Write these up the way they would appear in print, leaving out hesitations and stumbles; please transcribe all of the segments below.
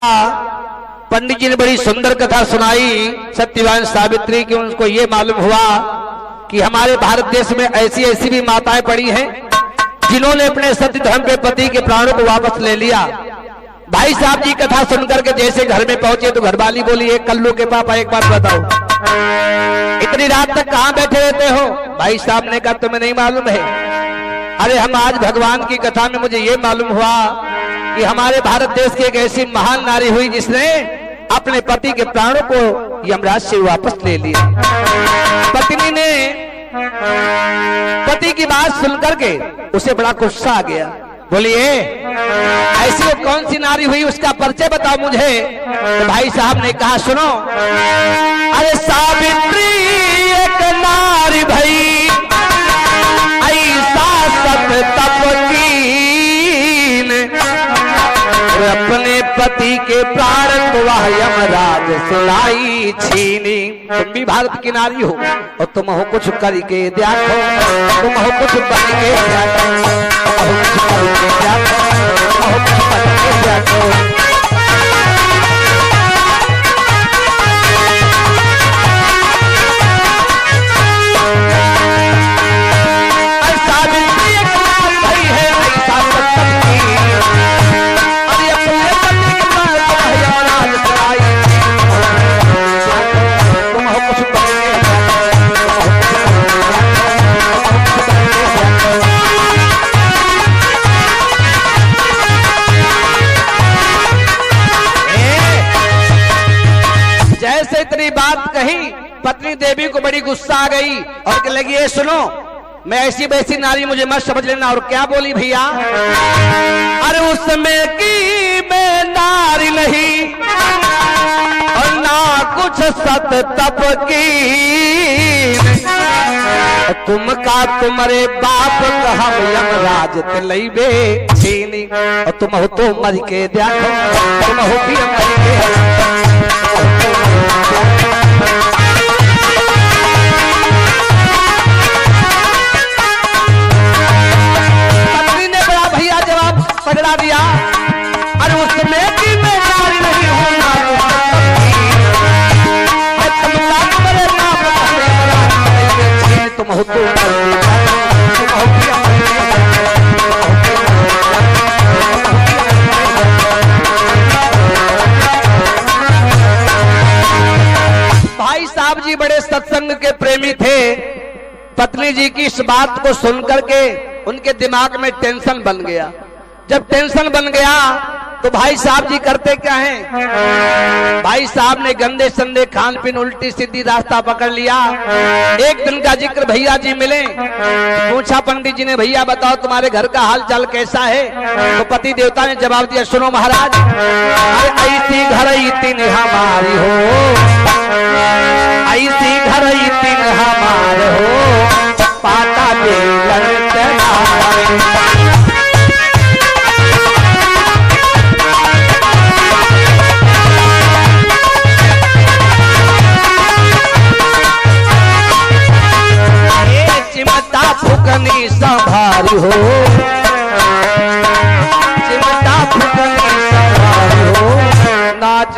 पंडित जी ने बड़ी सुंदर कथा सुनाई सत्यवान सावित्री की। उनको ये मालूम हुआ कि हमारे भारत देश में ऐसी ऐसी भी माताएं पड़ी हैं जिन्होंने अपने सत्य धर्म के पति के प्राणों को वापस ले लिया। भाई साहब जी कथा सुनकर के जैसे घर में पहुंचे तो घरवाली बोली, एक कल्लू के पापा एक बात बताओ, इतनी रात तक कहां बैठे रहते हो? भाई साहब ने कहा तुम्हें नहीं मालूम है? अरे हम आज भगवान की कथा में मुझे ये मालूम हुआ कि हमारे भारत देश की एक ऐसी महान नारी हुई जिसने अपने पति के प्राणों को यमराज से वापस ले लिया। पत्नी ने पति की बात सुनकर के उसे बड़ा गुस्सा आ गया। बोलिए ऐसी वो कौन सी नारी हुई, उसका परिचय बताओ मुझे। तो भाई साहब ने कहा सुनो, अरे सावित्री एक नारी भई ऐसा सत तप कीन, अपने पति के प्राण को वह यमराज सुनाई छीनी। तुम भी भारत की नारी हो और तुम हो कुछ करके देखो, तुम हो कुछ बन के देखो, तुम हो कुछ करके देखो, तुम हो कुछ बन के देखो। इतनी बात कही, पत्नी देवी को बड़ी गुस्सा आ गई और कहने लगी, ये सुनो, मैं ऐसी वैसी नारी मुझे मत समझ लेना। और क्या बोली भैया? अरे उस समय की मैं नारी नहीं और ना कुछ सत तप की, तुम का तुम्हारे बाप का हम यमराज तिलैबे छीनी, और तुम हो तो मर के देखो, तुम हो भी मर के। पत्नी ने बड़ा भैया जवाब पकड़ा दिया, अरे उसमें की मैं नारी नहीं हूं, मैं तुमका तुम्हारे बाप का तुम हो तो तुम हो भी भाई साहब जी बड़े सत्संग के प्रेमी थे। पत्नी जी की इस बात को सुनकर के उनके दिमाग में टेंशन बन गया। जब टेंशन बन गया तो भाई साहब जी करते क्या हैं? भाई साहब ने गंदे संदे खान पीन उल्टी सीधी रास्ता पकड़ लिया। एक दिन का जिक्र भैया जी मिले, पूछा पंडित जी ने, भैया बताओ तुम्हारे घर का हाल चाल कैसा है? तो पति देवता ने जवाब दिया, सुनो महाराज, ऐसी घर इतनी हमारी हो, ऐसी घर इतनी हमारे हो, पाता चिमटा फुकनी संभारी हो, चिमटा फुकनी संभारी हो, नाच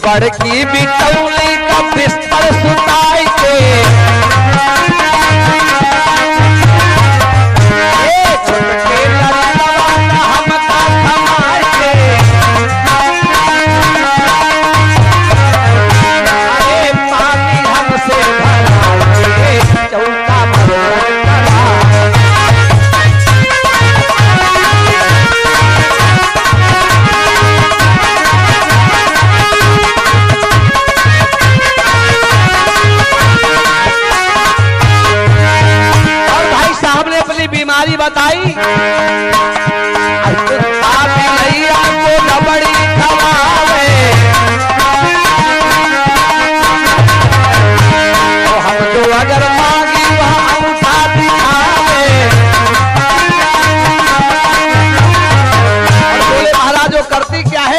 बड़की बिटौली का बिस्तर सुताई के, छोटके लड़का हमका थमाई के, अरे पानी हमसे भराए चौका पर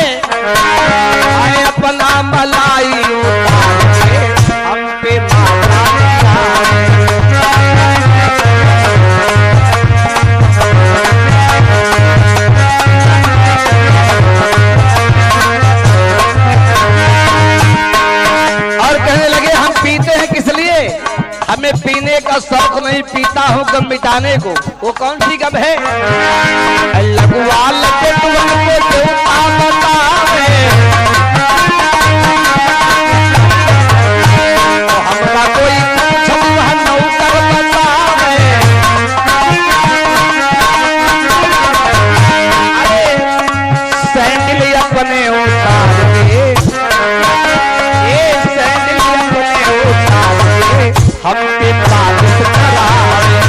आए अपना मलाई उतार के हम पे माता और कहने लगे हम पीते हैं किस लिए? हमें पीने का शौक नहीं, पीता हूँ गम मिटाने को। वो कौन सी गम है? लघुआ लकुटवन को देवता बतावे, तो हमरा कोई छुआ नौकर बतावे। अरे सैंडल अपने उतार के, ये सैंडल अपने उतार के हम पे बारिश करावे।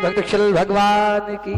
भक्त भगवान की